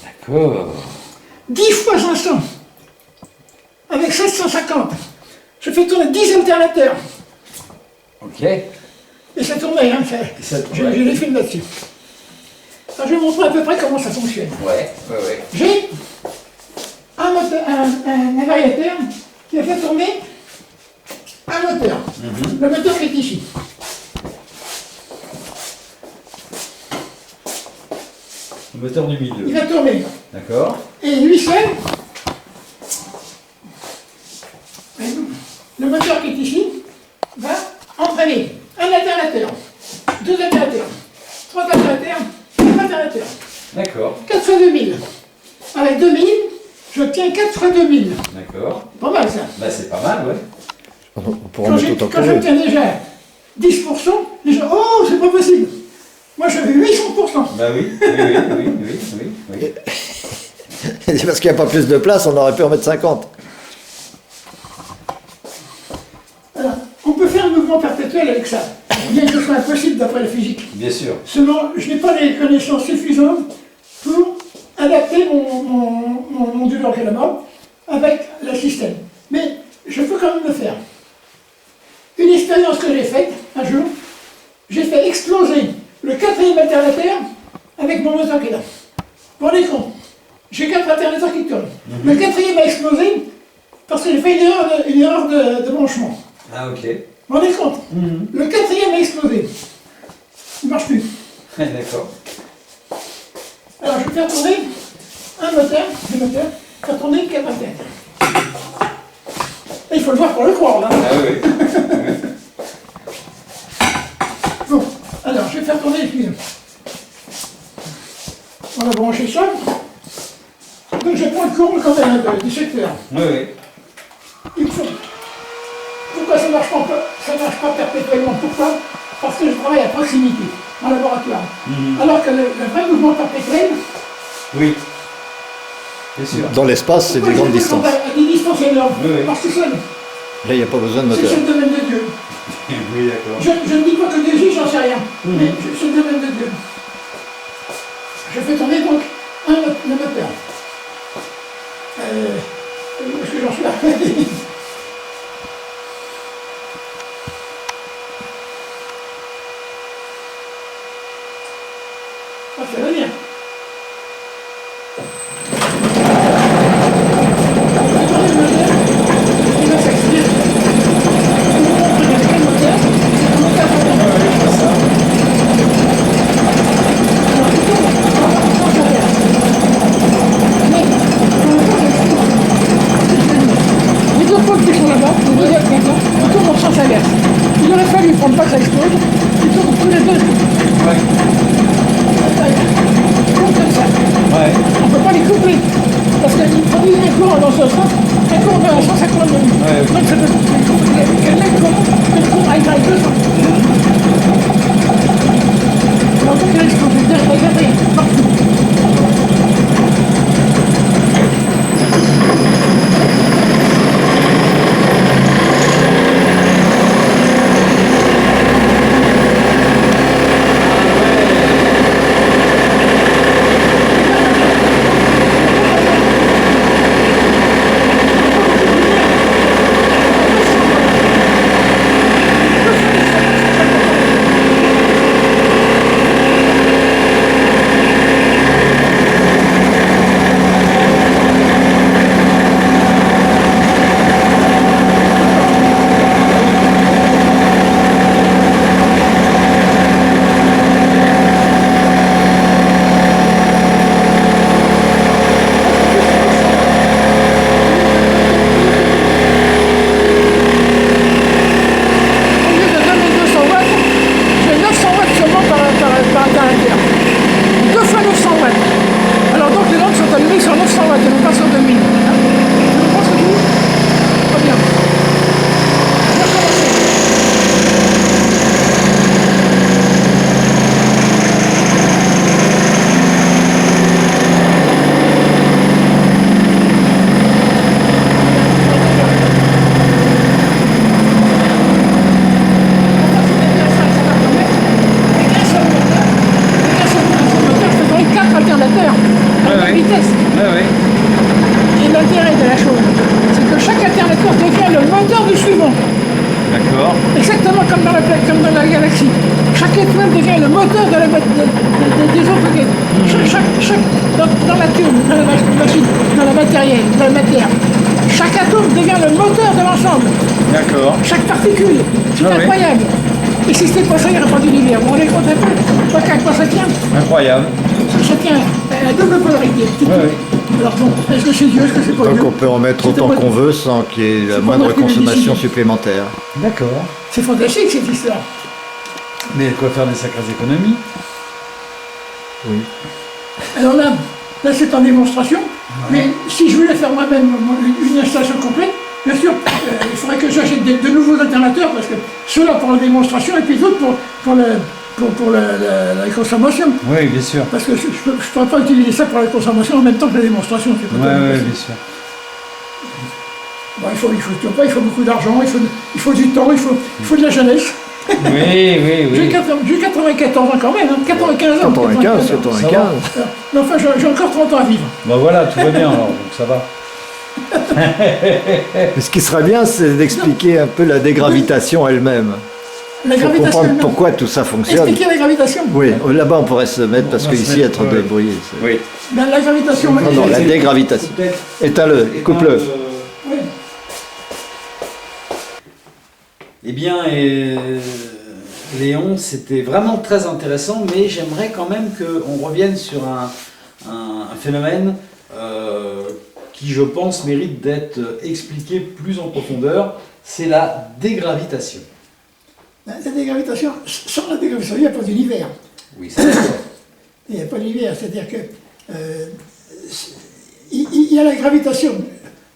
D'accord.
10 fois 500. Avec 750. Je fais tourner 10 alternateurs.
Ok.
Et ça tournait, hein, j'ai les films là-dessus. Alors je vais vous montrer à peu près comment ça fonctionne.
Ouais, ouais, ouais.
J'ai un variateur qui a fait tourner un moteur. Le moteur qui est ici.
Le moteur du
Il
milieu.
va tourner.
D'accord.
Et lui seul, le moteur qui est ici, va entraîner un alternateur, 2 alternateurs, 3 alternateurs, 4 alternateurs.
D'accord.
4 fois 2000. Avec 2000, j'obtiens 4 fois 2000.
D'accord.
Pas mal ça.
Bah c'est pas mal, ouais.
On pourra mettre autant
Quand
que
j'obtiens déjà 10%, les gens, oh, c'est pas possible. Moi, je fais 800%.
Bah oui, oui, oui, oui, oui, oui, oui.
C'est parce qu'il n'y a pas plus de place, on aurait pu en mettre 50.
Alors, on peut faire un mouvement perpétuel avec ça, bien que ce soit impossible d'après la physique.
Bien sûr.
Seulement, je n'ai pas les connaissances suffisantes pour adapter mon dur d'encadrement avec le système. Mais je peux quand même le faire. Une expérience que j'ai faite un jour, j'ai fait exploser le 4e alternateur avec mon moteur qui est là. Vous vous rendez compte? J'ai 4 alternateurs qui tournent. Le 4e a explosé parce que j'ai fait une erreur de branchement.
Ah ok.
Vous vous rendez compte? Le 4e a explosé. Il ne marche plus.
D'accord.
Alors je vais faire tourner un moteur, deux moteurs, faire tourner 4 alternateurs. Et il faut le voir pour le croire là.
Ah oui.
Bon, alors je vais faire tourner les fils. On va brancher ça. Donc je prends le courant quand même du secteur.
Oui, oui.
Il faut. Pourquoi ça ne marche pas perpétuellement? Pourquoi? Parce que je travaille à proximité, en laboratoire. Alors que le vrai mouvement perpétuel,
Oui. Bien sûr.
Dans l'espace, c'est des grandes distances.
À des distances énormes.
Oui, oui.
Parce que c'est
Là, il n'y a pas besoin de moteur.
le domaine de Dieu.
Oui, d'accord.
Je ne dis pas que Dieu existe, j'en sais rien. Mais c'est le domaine de Dieu. Je fais tourner donc le moteur. Où est-ce que j'en suis là? Ah, ça va bien. deux pôles qui sont là-bas, les deux là-bas, ils tournent en sens inverse. Il aurait fallu pour ne pas que ça explose, ils tournent tous les deux.
Ouais.
Comme ça.
Ouais.
On ne peut pas les couper. Parce qu'ils produisent un courant dans ce sens, un courant dans le sens à courant de l'eau.
Ouais.
Donc ça peut que le courant aille dans les deux sens. Alors donc il a explosé. Regardez, partout. Chaque particule, c'est incroyable. Et si c'était pas ça, il n'y aurait pas d'univers. Vous vous rendez compte un peu? Pas qu'à quoi ça tient?
Incroyable.
Ça tient à double polarité. Alors bon, est-ce que c'est Dieu, est-ce que c'est pas Dieu?
Donc on peut en mettre autant qu'on veut sans qu'il y ait la moindre consommation supplémentaire.
D'accord.
C'est fantastique cette histoire.
Mais il y a de quoi faire des sacrées économies.
Oui.
Alors là c'est en démonstration, mais si je voulais faire moi-même une installation complète, bien sûr, il faudrait que j'achète de nouveaux alternateurs, parce que ceux-là pour la démonstration et puis d'autres pour la consommation.
Oui, bien sûr.
Parce que je ne pourrais pas utiliser ça pour la consommation en même temps que la démonstration.
Oui, bien sûr.
Bon, il faut beaucoup d'argent, il faut du temps, il faut de la jeunesse.
Oui.
J'ai 94 ans quand même, hein, 95 ans.
95.
Mais enfin, j'ai encore 30 ans à vivre.
Ben voilà, tout va bien alors, donc ça va.
Mais ce qui serait bien, c'est d'expliquer un peu la dégravitation elle-même.
La
pour
gravitation.
comprendre pourquoi tout ça fonctionne.
Expliquer la gravitation.
Oui, là-bas on pourrait se mettre parce qu'ici il y a trop de bruit.
Oui.
Ben, la gravitation.
Non, la dégravitation. Éteins-le, coupe-le.
Oui.
Eh bien, Léon, c'était vraiment très intéressant, mais j'aimerais quand même qu'on revienne sur un phénomène qui, je pense, mérite d'être expliqué plus en profondeur, c'est la dégravitation.
La dégravitation, sans la dégravitation, il n'y a pas d'univers.
Oui, c'est d'accord.
Il n'y a pas d'univers, c'est-à-dire que il y a la gravitation.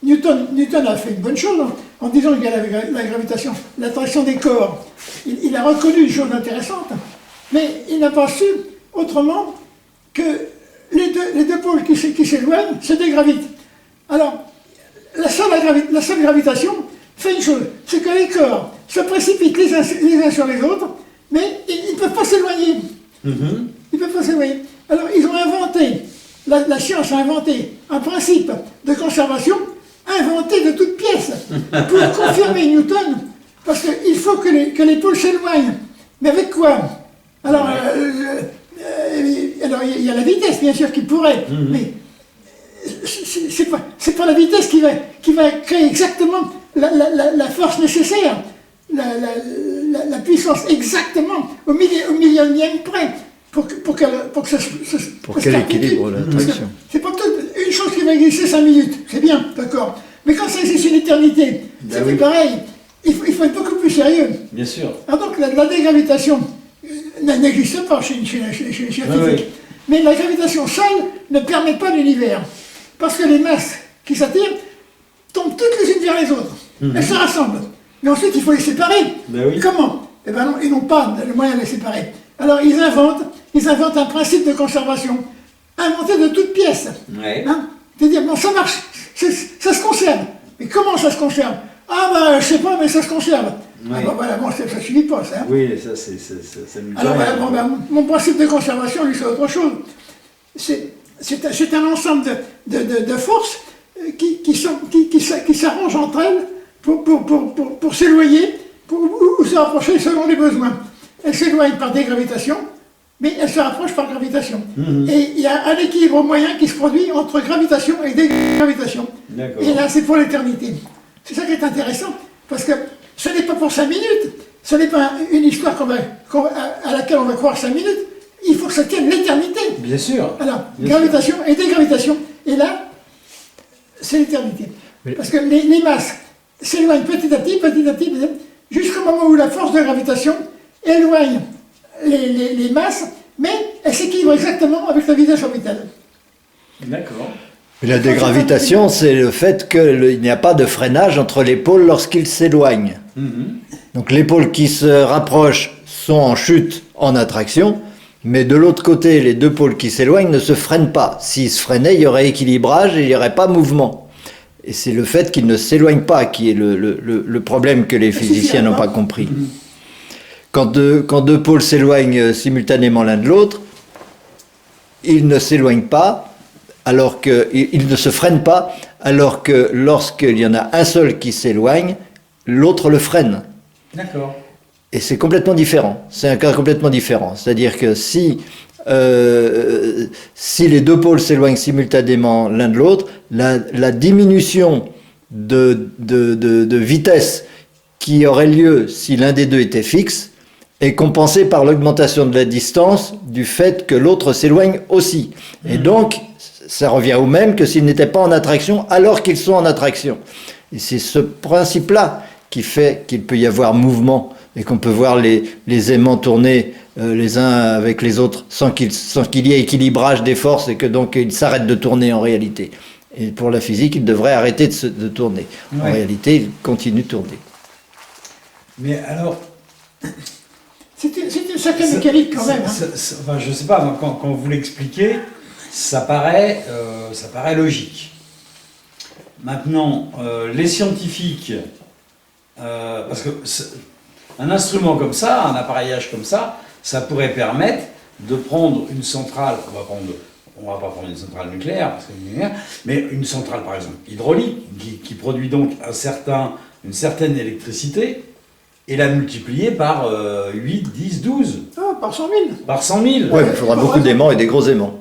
Newton a fait une bonne chose en disant qu'il y a la gravitation, l'attraction des corps. Il a reconnu une chose intéressante, mais il n'a pas su autrement que les deux pôles qui s'éloignent se dégravitent. Alors, la seule gravitation fait une chose, c'est que les corps se précipitent les uns sur les autres, mais ils ne peuvent pas s'éloigner. Ils ne peuvent pas s'éloigner. Alors, ils ont inventé, la science a inventé un principe de conservation inventé de toutes pièces pour confirmer Newton, parce qu'il faut que les pôles s'éloignent. Mais avec quoi? Alors, il y a la vitesse, bien sûr, qui pourrait, mais c'est pas la vitesse qui va créer exactement la force nécessaire, la puissance exactement au millionième près pour qu'elle équilibre
l'attraction.
C'est pas une chose qui va exister 5 minutes, c'est bien, d'accord, Mais quand ça existe une éternité,
Ben
c'est
oui.
pareil. Il faut être beaucoup plus sérieux.
Bien sûr.
Alors donc la dégravitation n'existe pas chez les scientifiques.
Oui.
Mais la gravitation seule ne permet pas l'univers. Parce que les masses qui s'attirent tombent toutes les unes vers les autres. Elles se rassemblent. Mais ensuite, il faut les séparer.
Ben oui.
Comment? Eh bien non, ils n'ont pas le moyen de les séparer. Alors ils inventent un principe de conservation, inventé de toutes pièces.
Ouais.
Hein? C'est-à-dire, bon, ça marche, ça se conserve. Mais comment ça se conserve? Ah ben, je sais pas, mais ça se conserve.
Oui.
Ah ben voilà, bon, ça suffit pas, ça. Hein.
Oui, ça nous
Alors
donne-
voilà, bon, ben, mon principe de conservation, lui, c'est autre chose. C'est un ensemble de forces qui s'arrangent entre elles pour s'éloigner, ou se rapprocher selon les besoins. Elles s'éloignent par dégravitation, mais elles se rapprochent par gravitation. Et il y a un équilibre moyen qui se produit entre gravitation et dégravitation.
D'accord.
Et là, c'est pour l'éternité. C'est ça qui est intéressant, parce que ce n'est pas pour 5 minutes, ce n'est pas une histoire à laquelle on va croire 5 minutes, il faut que ça tienne l'éternité.
Bien sûr.
Alors,
Bien
gravitation et dégravitation, et là, c'est l'éternité.
Mais-
Parce que les masses s'éloignent petit à petit, jusqu'au moment où la force de gravitation éloigne les masses, mais elles s'équilibrent exactement avec la vitesse orbitale.
D'accord.
Et la dégravitation, c'est le fait qu'il n'y a pas de freinage entre les pôles lorsqu'ils s'éloignent. Donc les pôles qui se rapprochent sont en chute, en attraction, mais de l'autre côté, les deux pôles qui s'éloignent ne se freinent pas. S'ils se freinaient, il y aurait équilibrage et il n'y aurait pas mouvement. Et c'est le fait qu'ils ne s'éloignent pas qui est le problème que les physiciens n'ont pas compris. Quand deux pôles s'éloignent simultanément l'un de l'autre, ils ne s'éloignent pas, alors qu'ils ne se freinent pas, alors que lorsqu'il y en a un seul qui s'éloigne, l'autre le freine.
D'accord.
Et c'est complètement différent. C'est un cas complètement différent. C'est-à-dire que si les deux pôles s'éloignent simultanément l'un de l'autre, la diminution de vitesse qui aurait lieu si l'un des deux était fixe est compensée par l'augmentation de la distance du fait que l'autre s'éloigne aussi. Et donc, ça revient au même que s'ils n'étaient pas en attraction alors qu'ils sont en attraction. Et c'est ce principe-là qui fait qu'il peut y avoir mouvement et qu'on peut voir les aimants tourner les uns avec les autres sans qu'il y ait équilibrage des forces et que donc ils s'arrêtent de tourner en réalité. Et pour la physique, ils devraient arrêter de tourner. En
Ouais.
réalité, ils continuent de tourner.
Mais alors,
C'est une sacrée mécanique quand même. Hein.
Enfin, je sais pas, moi, quand vous l'expliquez, ça paraît logique. Maintenant, les scientifiques, parce que un instrument comme ça, un appareillage comme ça pourrait permettre de prendre une centrale, on va pas prendre une centrale nucléaire, parce que, mais une centrale par exemple hydraulique, qui produit donc une certaine électricité, et la multiplier par 8, 10, 12,
Ah, par 100 000.
par 100 000.
Ouais, il faudra beaucoup d'aimants et des gros aimants.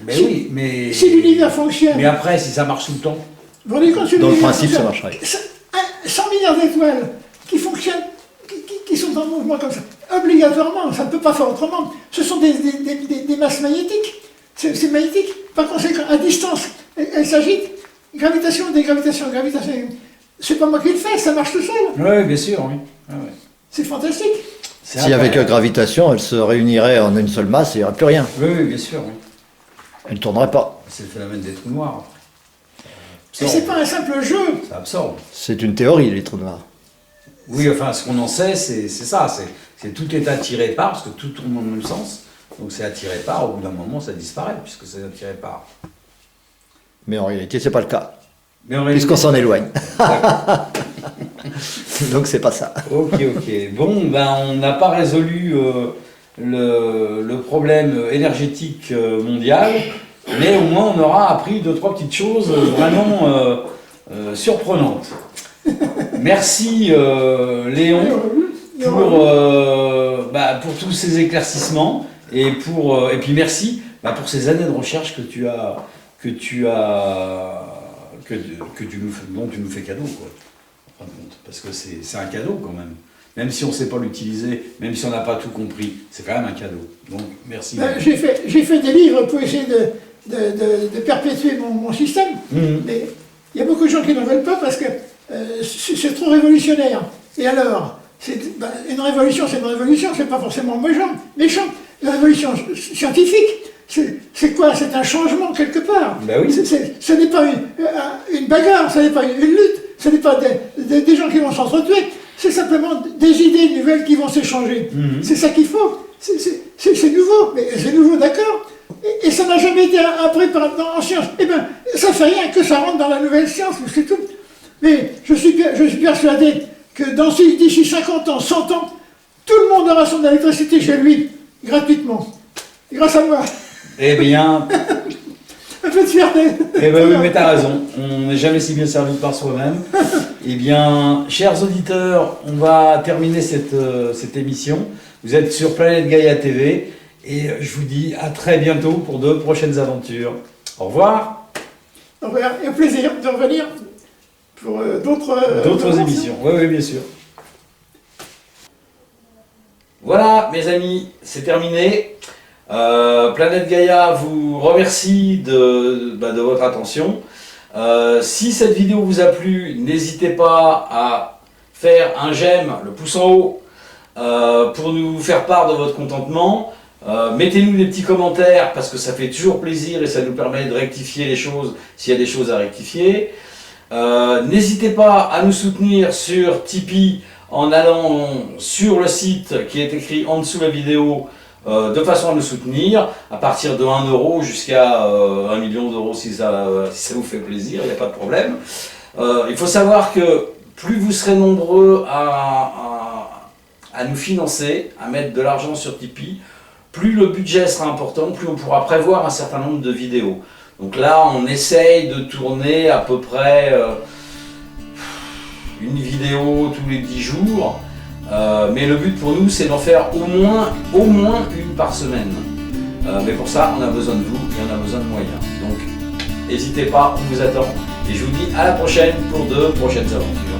Mais oui, mais...
Si l'univers fonctionne,
Mais après, si ça marche tout le temps...
vous vous rendez compte, si
Dans le
l'univers
principe, ça
fonctionne,
marcherait.
100 milliards d'étoiles qui fonctionnent, qui sont en mouvement comme ça, obligatoirement, ça ne peut pas faire autrement. Ce sont des masses magnétiques. C'est magnétique. Par conséquent, à distance, elles s'agitent. Gravitation, dégravitation, gravitation. C'est pas moi qui le fais, ça marche tout seul.
Oui, bien sûr, oui. Ah ouais.
C'est fantastique.
C'est
Si avec
incroyable.
gravitation, elle se réunirait en une seule masse, il n'y aurait plus rien.
Oui, oui, bien sûr, oui.
Elle ne tournerait pas.
C'est le phénomène des trous noirs.
Et c'est pas un simple jeu.
Ça absorbe.
C'est une théorie, les trous noirs.
Oui, enfin, ce qu'on en sait, c'est ça. C'est tout est attiré par, parce que tout tourne dans le même sens. Donc c'est attiré par, au bout d'un moment, ça disparaît, puisque c'est attiré par.
Mais en réalité, c'est pas le cas.
Mais en réalité-
Puisqu'on s'en éloigne.
D'accord.
Donc c'est pas ça.
Ok, ok. Bon, ben, on n'a pas résolu le problème énergétique mondial, mais au moins on aura appris 2-3 petites choses vraiment surprenantes. Merci Léon pour tous ces éclaircissements et puis merci pour ces années de recherche dont tu nous fais cadeau, quoi. En fin de compte, parce que c'est un cadeau quand même. Même si on ne sait pas l'utiliser, même si on n'a pas tout compris, c'est quand même un cadeau. Donc merci.
J'ai fait des livres pour essayer de perpétuer mon système.
Mhm.
Mais Il y a beaucoup de gens qui n'en veulent pas parce que c'est trop révolutionnaire. Et alors, une révolution, c'est pas forcément méchant. Une révolution scientifique, c'est quoi? C'est un changement quelque part.
Ben oui.
Ce n'est pas une bagarre, ce n'est pas une lutte, ce n'est pas des gens qui vont s'entretuer, c'est simplement des idées nouvelles qui vont s'échanger. C'est ça qu'il faut. C'est nouveau, mais c'est nouveau, d'accord. Et ça n'a jamais été appris en science. Eh bien, ça fait rien que ça rentre dans la nouvelle science, c'est tout. Mais je suis persuadé que d'ici 50 ans, 100 ans, tout le monde aura son électricité chez lui, gratuitement. Grâce à moi.
Eh bien...
Un peu de fierté.
Eh bien oui, mais t'as raison, on n'est jamais si bien servi que par soi-même. Eh bien, chers auditeurs, on va terminer cette émission. Vous êtes sur Planète Gaïa TV et je vous dis à très bientôt pour de prochaines aventures. Au revoir.
Au revoir et au plaisir de revenir pour d'autres
émissions. Oui, oui, bien sûr. Voilà, mes amis, c'est terminé. Planète Gaïa vous remercie de votre attention. Si cette vidéo vous a plu, n'hésitez pas à faire un j'aime, le pouce en haut, pour nous faire part de votre contentement. Mettez-nous des petits commentaires parce que ça fait toujours plaisir et ça nous permet de rectifier les choses s'il y a des choses à rectifier. N'hésitez pas à nous soutenir sur Tipeee en allant sur le site qui est écrit en dessous de la vidéo de façon à nous soutenir à partir de 1 euro jusqu'à 1 million d'euros si ça vous fait plaisir, il n'y a pas de problème. Il faut savoir que plus vous serez nombreux à nous financer, à mettre de l'argent sur Tipeee, plus le budget sera important, plus on pourra prévoir un certain nombre de vidéos. Donc là, on essaye de tourner à peu près une vidéo tous les 10 jours. Mais le but pour nous, c'est d'en faire au moins une par semaine. Mais pour ça, on a besoin de vous et on a besoin de moyens. Donc, n'hésitez pas, on vous attend. Et je vous dis à la prochaine pour de prochaines aventures.